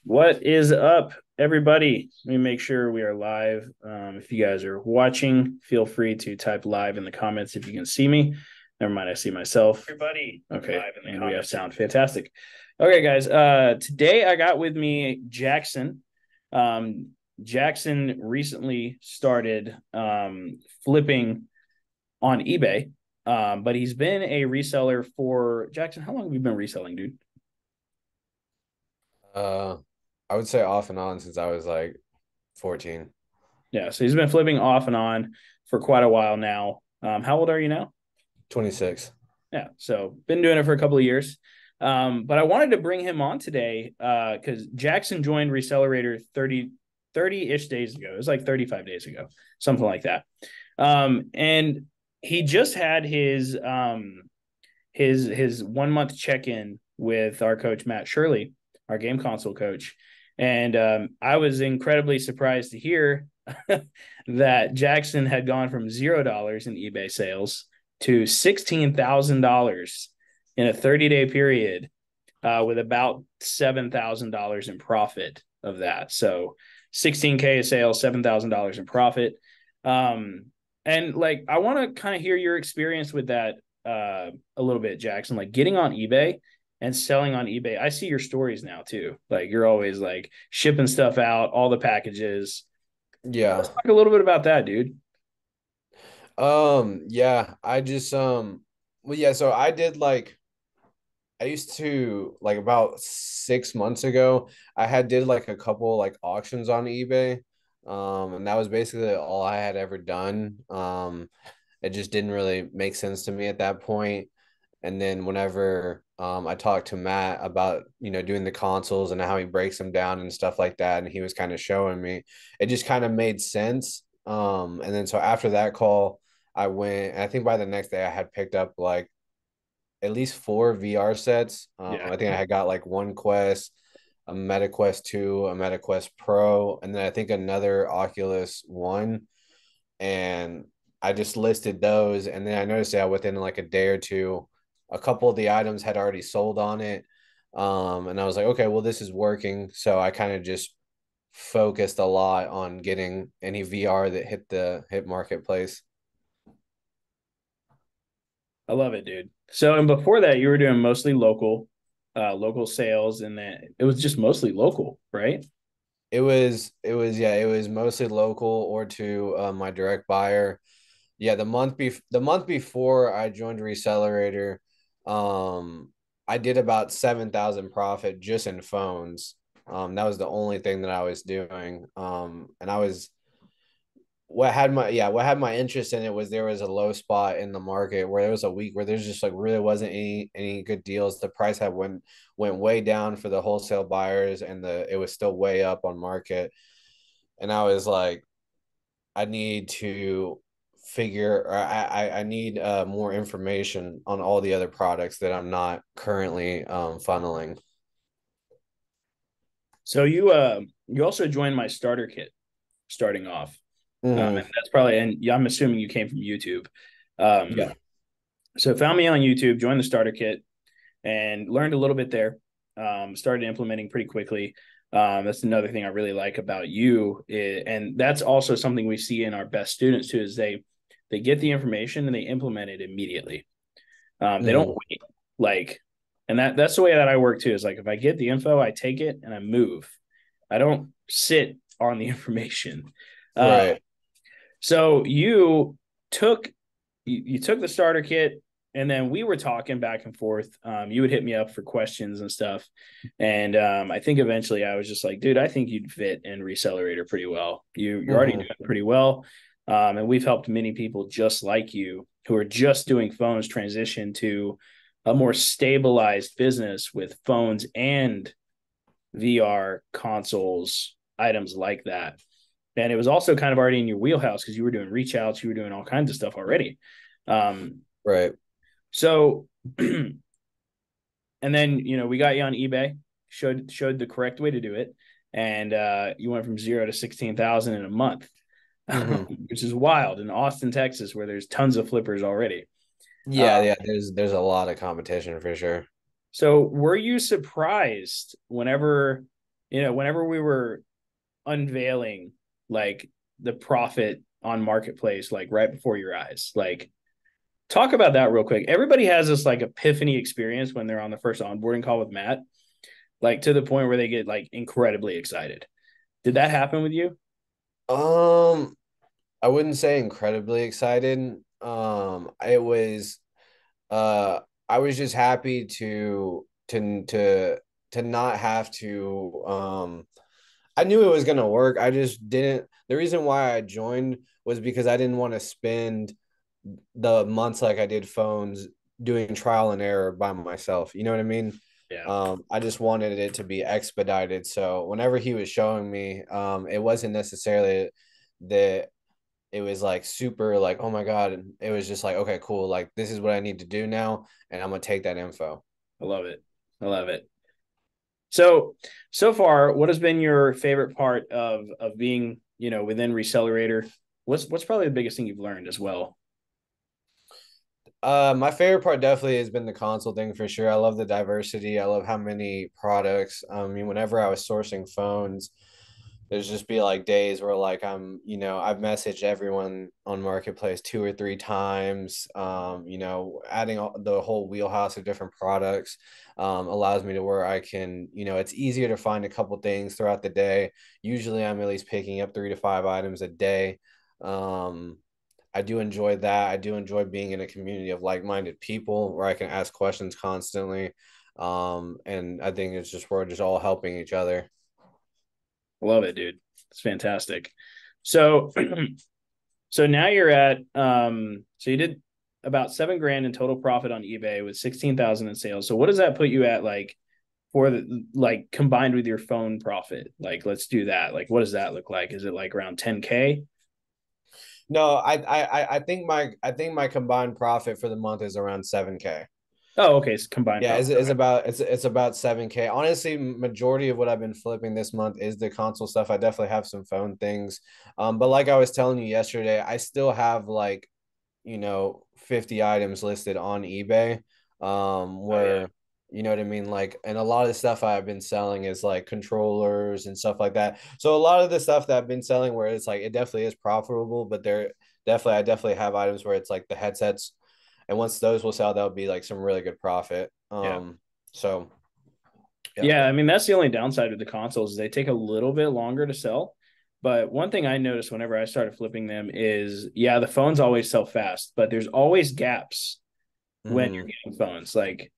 What is up, everybody? Let me make sure we are live. If you guys are watching, feel free to type live in the comments if you can see me. Never mind, I see myself. Everybody, okay, live in the and comments. We have sound. Fantastic. Okay, guys. Today I got with me Jackson. Jackson recently started flipping on eBay, but he's been a reseller for Jackson. How long have you been reselling, dude? Uh, I would say off and on since I was like 14, Yeah, so he's been flipping off and on for quite a while now. How old are you now? 26. Yeah, so been doing it for a couple of years. But I wanted to bring him on today because Jackson joined Resellerator 30-ish days ago. It was like 35 days ago, something like that. And he just had his 1 month check-in with our coach Matt Shirley, our game console coach. And I was incredibly surprised to hear that Jackson had gone from $0 in eBay sales to $16,000 in a 30-day period, with about $7,000 in profit of that. So 16K sales, $7,000 in profit. And like, I want to kind of hear your experience with that a little bit, Jackson, like getting on eBay and selling on eBay. I see your stories now too. Like you're always like shipping stuff out, all the packages. Yeah. Let's talk a little bit about that, dude. Yeah, well, yeah, so I used to like about 6 months ago, I had did like a couple like auctions on eBay. And that was basically all I had ever done. It just didn't really make sense to me at that point. And then whenever I talked to Matt about, doing the consoles and how he breaks them down and stuff like that, and he was kind of showing me, it just kind of made sense. And then so after that call, I went, and I think by the next day I had picked up like at least four VR sets. Yeah. I think I had got like one Quest, a Meta Quest 2, a Meta Quest Pro, and then I think another Oculus One. And I just listed those, and then I noticed that within like a day or two, a couple of the items had already sold on it. And I was like, okay, well, this is working. So I kind of just focused a lot on getting any VR that hit marketplace. I love it, dude. So, and before that, you were doing mostly local sales, and then it was just mostly local, right? Yeah, it was mostly local or to my direct buyer. Yeah, the month before I joined Resellerator, um, I did about 7,000 profit just in phones. That was the only thing that I was doing. And I was what had my interest in it was there was a low spot in the market where there was a week where there's just like really wasn't any good deals. The price had went way down for the wholesale buyers, and the it was still way up on market. And I was like, I need to I need more information on all the other products that I'm not currently funneling. So you also joined my starter kit starting off, and Hmm. that's probably, and yeah, I'm assuming you came from YouTube. Um, Yeah. so found me on YouTube, joined the starter kit, and learned a little bit there. Started implementing pretty quickly. That's another thing I really like about you, and that's also something we see in our best students too. Is they get the information and they implement it immediately. They don't Hmm. wait, like, and that's the way that I work too. Is like if I get the info, I take it and I move. I don't sit on the information. Uh, Right. so took you took the starter kit, and then we were talking back and forth. You would hit me up for questions and stuff, and I think eventually I was just like, dude, I think you'd fit in Resellerator pretty well. You're already Hmm. doing pretty well, and we've helped many people just like you who are just doing phones transition to a more stabilized business with phones and VR consoles, items like that. And it was also kind of already in your wheelhouse because you were doing reach outs, you were doing all kinds of stuff already. Um, Right. so, and then we got you on eBay, showed the correct way to do it, and you went from 0 to 16,000 in a month, Hmm. which is wild in Austin, Texas, where there's tons of flippers already. Uh, Yeah. There's a lot of competition for sure. so, were you surprised whenever whenever we were unveiling like the profit on marketplace, like right before your eyes, like talk about that real quick. Everybody has this like epiphany experience when they're on the first onboarding call with Matt, like to the point where they get like incredibly excited. Did that happen with you? Um, I wouldn't say incredibly excited. It was uh I was just happy to not have to I knew it was gonna work. I just didn't. The reason why I joined was because I didn't want to spend the months like I did phones doing trial and error by myself. You know what I mean? Yeah, I just wanted it to be expedited. So whenever he was showing me, it wasn't necessarily that it was like super like, oh my God. And it was just like, okay, cool. Like this is what I need to do now. And I'm gonna take that info. I love it. I love it. So far, what has been your favorite part of being, within Resellerator? What's probably the biggest thing you've learned as well? My favorite part definitely has been the console thing for sure. I love the diversity. I love how many products. I mean, whenever I was sourcing phones, there's just be like days where like I've messaged everyone on Marketplace 2 or 3 times. Adding the whole wheelhouse of different products allows me to where I can, it's easier to find a couple things throughout the day. Usually I'm at least picking up 3 to 5 items a day. Um, I do enjoy that. I do enjoy being in a community of like-minded people where I can ask questions constantly. And I think it's just we're just all helping each other. I love it, dude. It's fantastic. So so now you're at so you did about 7 grand in total profit on eBay with 16,000 in sales. So what does that put you at like for the like combined with your phone profit? Like let's do that. Like what does that look like? Is it like around 10K? No, I think my combined profit for the month is around 7K. Oh, okay. It's combined Yeah, profit. it's about 7K. Honestly, majority of what I've been flipping this month is the console stuff. I definitely have some phone things. But like I was telling you yesterday, I still have like 50 items listed on eBay. Oh yeah. Where you know what I mean? Like, and a lot of the stuff I've been selling is like controllers and stuff like that. So a lot of the stuff that I've been selling where it's like it definitely is profitable, but I definitely have items where it's like the headsets. And once those will sell, that'll be like some really good profit. Yeah. So yeah. Yeah, I mean that's the only downside with the consoles is they take a little bit longer to sell. But one thing I noticed whenever I started flipping them is yeah, the phones always sell fast, but there's always gaps when you're Mm-hmm. getting phones. Like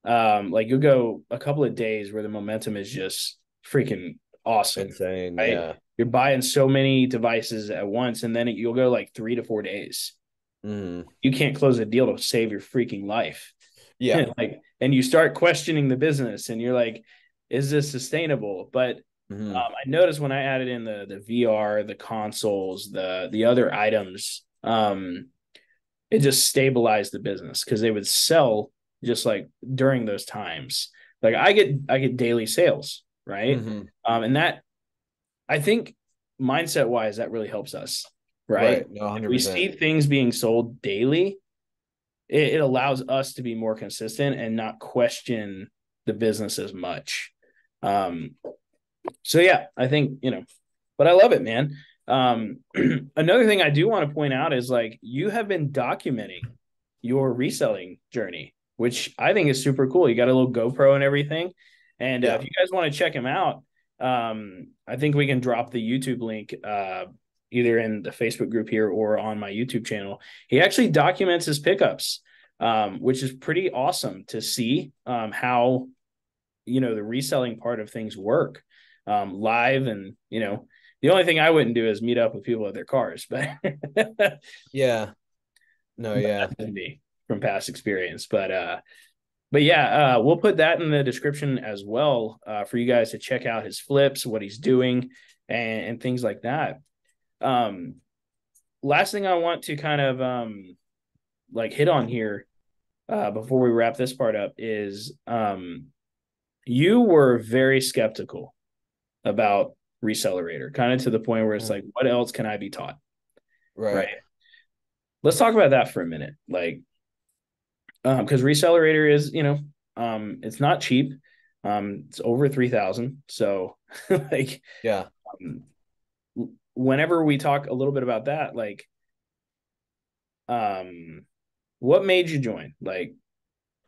you'll go a couple of days where the momentum is just freaking awesome, Insane. right? Yeah. You're buying so many devices at once, and then you'll go like 3 to 4 days. Mm-hmm. You can't close a deal to save your freaking life. Yeah. Like, and you start questioning the business, and you're like, is this sustainable? But Mm-hmm. I noticed when I added in the VR, the consoles, the other items, it just stabilized the business because they would sell just like during those times. Like I get daily sales, right? Mm-hmm. And that I think mindset wise that really helps us, right? Right. No, If we 100%. see things being sold daily, it allows us to be more consistent and not question the business as much. Um, so yeah, I think but I love it, man. Another thing I do want to point out is like you have been documenting your reselling journey, which I think is super cool. You got a little GoPro and everything. And if Yeah. you guys want to check him out, I think we can drop the YouTube link either in the Facebook group here or on my YouTube channel. He actually documents his pickups, which is pretty awesome to see how the reselling part of things work live. And the only thing I wouldn't do is meet up with people at their cars, but Yeah. No, yeah. that's me from past experience. But yeah, we'll put that in the description as well for you guys to check out his flips, what he's doing, and things like that. Um, Last thing I want to kind of like hit on here before we wrap this part up is you were very skeptical about Resellerator, kind of to the point where it's Mm. like, what else can I be taught? Right. Right. Let's talk about that for a minute. Like, because Resellerator is, it's not cheap. It's over 3,000. So like, Yeah. um, whenever we talk a little bit about that, like, um, what made you join? Like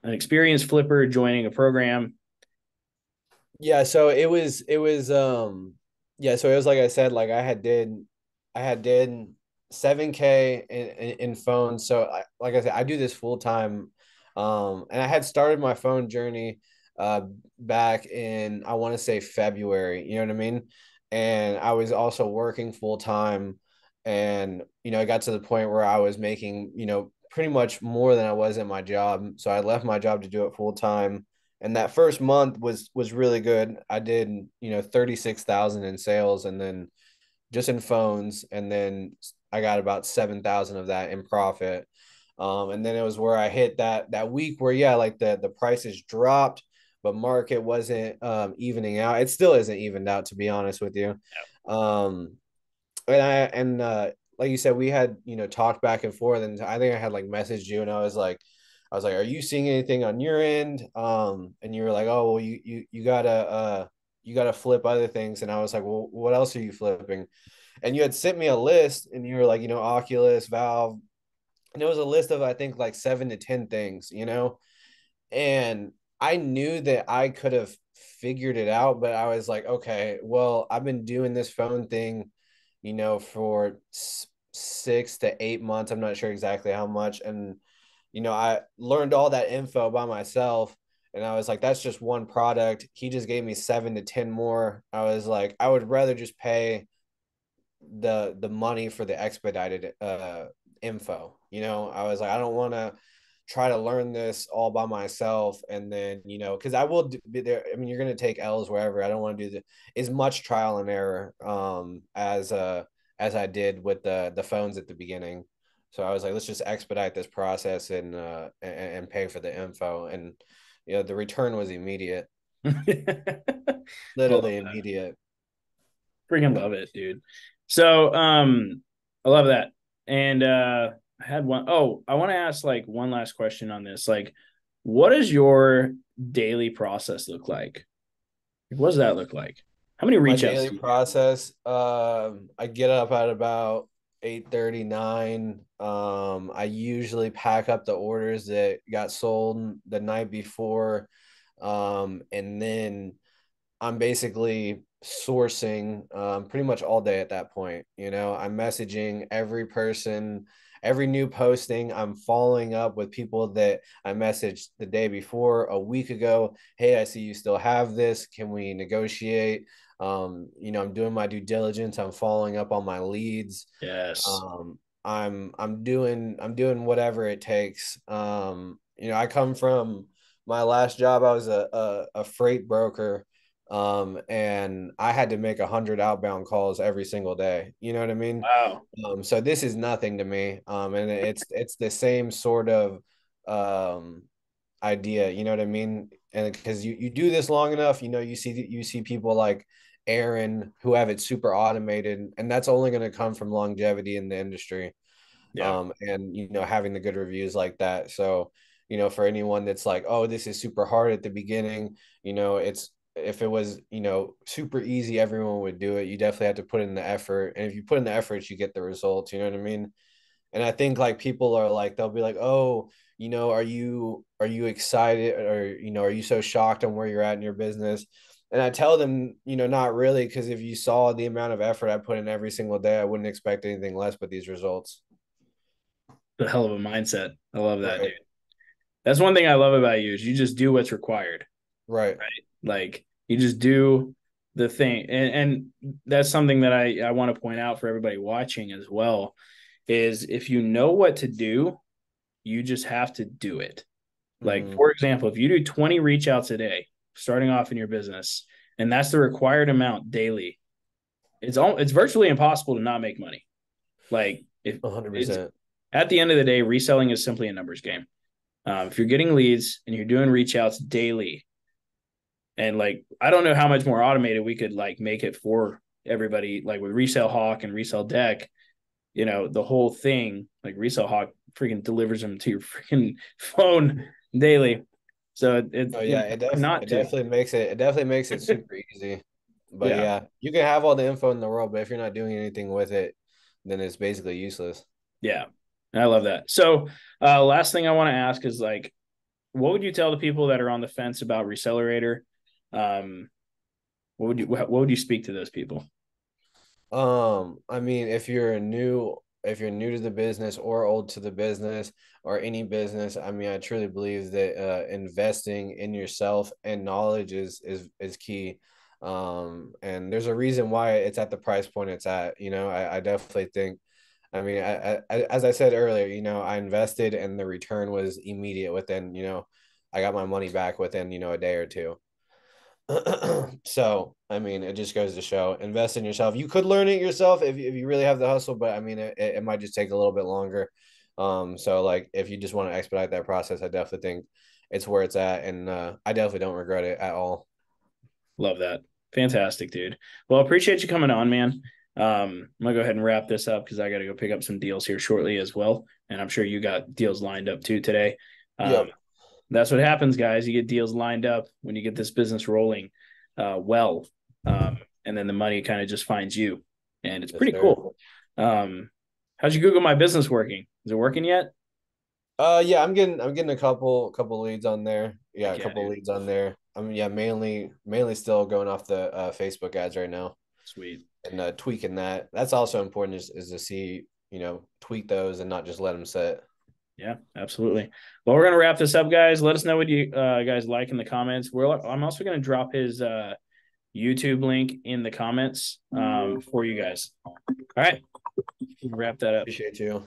an experienced flipper joining a program? Yeah, so yeah, so it was like I said, like I had did 7K in phones. So like I said, I do this full time. And I had started my phone journey back in, I want to say February, you know what I mean? And I was also working full time, and it got to the point where I was making, pretty much more than I was in my job. So I left my job to do it full time, and that first month was really good. I did 36,000 in sales, and then just in phones, and then I got about 7,000 of that in profit. And then it was where I hit that week where, yeah, like the prices dropped, but market wasn't evening out. It still isn't evened out, to be honest with you. um and like you said, we had talked back and forth, and I think I had like messaged you, and I was like, are you seeing anything on your end? And you were like, oh well, you gotta flip other things. And I was like, well, what else are you flipping? And you had sent me a list, and you were like, Oculus, Valve, and it was a list of, I think, like 7 to 10 things, and I knew that I could have figured it out, but I was like, okay, well, I've been doing this phone thing, for 6 to 8 months. I'm not sure exactly how much. And, I learned all that info by myself. And I was like, that's just one product. He just gave me 7 to 10 more. I was like, I would rather just pay the money for the expedited info. I was like, I don't want to try to learn this all by myself, and then because I will be there. I mean, you're going to take L's wherever. I don't want to do as much trial and error as I did with the phones at the beginning. So I was like, let's just expedite this process, and pay for the info. And the return was immediate. I love Literally that. immediate. Freaking love it, dude. So, I love that. And I had one. Oh, I want to ask like one last question on this. Like, what does your daily process look like? What does that look like? How many My reach outs daily do you do? process, I get up at about 8:39. I usually pack up the orders that got sold the night before. And then I'm basically sourcing pretty much all day at that point. I'm messaging every person, every new posting. I'm following up with people that I messaged the day before, a week ago. Hey, I see you still have this. Can we negotiate? I'm doing my due diligence. I'm following up on my leads. Yes. I'm doing whatever it takes. I come from my last job. I was a freight broker, and I had to make 100 outbound calls every single day. You know what I mean? Wow. So this is nothing to me. And it's the same sort of um idea. You know what I mean? And because you do this long enough, you see people like Aaron who have it super automated, and that's only going to come from longevity in the industry. Yeah. And having the good reviews like that. So for anyone that's like, oh, this is super hard at the beginning, it's, if it was super easy, everyone would do it. You definitely have to put in the effort, and if you put in the effort, you get the results. You know what I mean? And I think like people are like, they'll be like, oh, are you excited, or are you so shocked on where you're at in your business? And I tell them, not really, because if you saw the amount of effort I put in every single day, I wouldn't expect anything less but these results. The hell of a mindset. I love that, dude. Right. That's one thing I love about you is you just do what's required. Right. Like you just do the thing. And that's something that I want to point out for everybody watching as well is if you know what to do, you just have to do it. Like, Mm-hmm. for example, if you do 20 reach outs a day, starting off in your business, and that's the required amount daily, it's virtually impossible to not make money. Like if it's 100%. at the end of the day, reselling is simply a numbers game. If you're getting leads and you're doing reach outs daily, and like I don't know how much more automated we could like make it for everybody, like with Resell Hawk and Resell Deck, the whole thing, like Resell Hawk freaking delivers them to your freaking phone daily. So Oh you know, yeah, not it to. definitely makes it super easy. But Yeah, yeah, you can have all the info in the world, but if you're not doing anything with it, then it's basically useless. yeah, I love that. So, last thing I want to ask is like, what would you tell the people that are on the fence about Resellerator? Um, what would you speak to those people? I mean, if you're new to the business or old to the business or any business, I mean, I truly believe that investing in yourself and knowledge is key. And there's a reason why it's at the price point it's at. You know, I definitely think. I mean, as I said earlier, you know, I invested and the return was immediate within, you know, I got my money back within, you know, a day or two. So I mean, it just goes to show, invest in yourself. You could learn it yourself if you really have the hustle, but I mean, it might just take a little bit longer. So like if you just want to expedite that process, I definitely think it's where it's at, and I definitely don't regret it at all. Love that. Fantastic, dude. Well, appreciate you coming on, man. I'm gonna go ahead and wrap this up because I got to go pick up some deals here shortly as well, and I'm sure you got deals lined up too today. Um, Yep. that's what happens, guys. You get deals lined up when you get this business rolling well, and then the money kind of just finds you, and it's Yes, pretty sir. cool. Um, how's your Google My Business working? Is it working yet? Yeah, I'm getting a couple leads on there. Yeah, Heck a yeah, couple dude. leads on there. I'm yeah, mainly still going off the Facebook ads right now Sweet. and tweaking that. That's also important is to see, you know, tweak those and not just let them sit. Yeah, absolutely. Well, we're gonna wrap this up, guys. Let us know what you guys like in the comments. I'm also gonna drop his YouTube link in the comments for you guys. All right, wrap that up. Appreciate you.